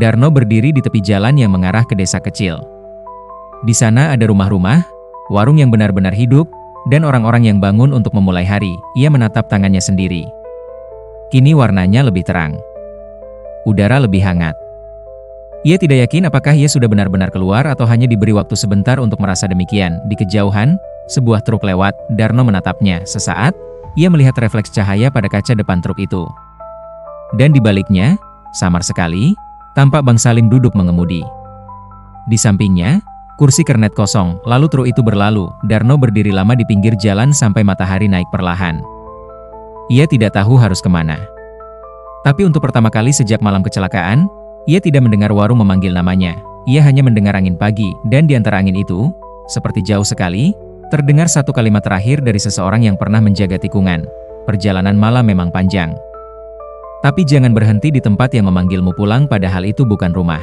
Darno berdiri di tepi jalan yang mengarah ke desa kecil. Di sana ada rumah-rumah, warung yang benar-benar hidup, dan orang-orang yang bangun untuk memulai hari. Ia menatap tangannya sendiri. Kini warnanya lebih terang. Udara lebih hangat. Ia tidak yakin apakah ia sudah benar-benar keluar atau hanya diberi waktu sebentar untuk merasa demikian. Di kejauhan, sebuah truk lewat. Darno menatapnya. Sesaat, ia melihat refleks cahaya pada kaca depan truk itu. Dan di baliknya, samar sekali, tampak Bang Salim duduk mengemudi. Di sampingnya, kursi kernet kosong. Lalu truk itu berlalu. Darno berdiri lama di pinggir jalan sampai matahari naik perlahan. Ia tidak tahu harus kemana. Tapi untuk pertama kali sejak malam kecelakaan, ia tidak mendengar warung memanggil namanya. Ia hanya mendengar angin pagi, dan di antara angin itu, seperti jauh sekali, terdengar satu kalimat terakhir dari seseorang yang pernah menjaga tikungan. Perjalanan malam memang panjang. Tapi jangan berhenti di tempat yang memanggilmu pulang, padahal itu bukan rumah.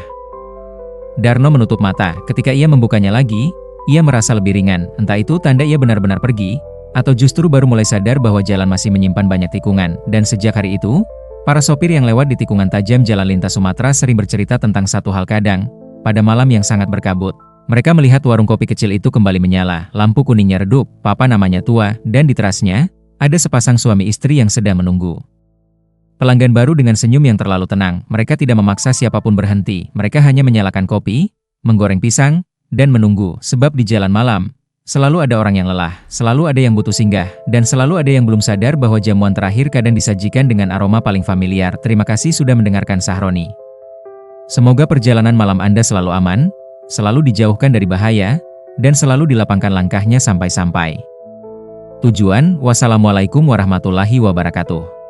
Darno menutup mata. Ketika ia membukanya lagi, ia merasa lebih ringan. Entah itu tanda ia benar-benar pergi, atau justru baru mulai sadar bahwa jalan masih menyimpan banyak tikungan. Dan sejak hari itu, para sopir yang lewat di tikungan tajam jalan lintas Sumatera sering bercerita tentang satu hal kadang. Pada malam yang sangat berkabut, mereka melihat warung kopi kecil itu kembali menyala, lampu kuningnya redup, papa namanya tua, dan di terasnya, ada sepasang suami istri yang sedang menunggu. Pelanggan baru dengan senyum yang terlalu tenang, mereka tidak memaksa siapapun berhenti, mereka hanya menyalakan kopi, menggoreng pisang, dan menunggu, sebab di jalan malam, selalu ada orang yang lelah, selalu ada yang butuh singgah, dan selalu ada yang belum sadar bahwa jamuan terakhir kadang disajikan dengan aroma paling familiar. Terima kasih sudah mendengarkan Sahroni. Semoga perjalanan malam Anda selalu aman, selalu dijauhkan dari bahaya, dan selalu dilapangkan langkahnya sampai-sampai tujuan. Wassalamualaikum warahmatullahi wabarakatuh.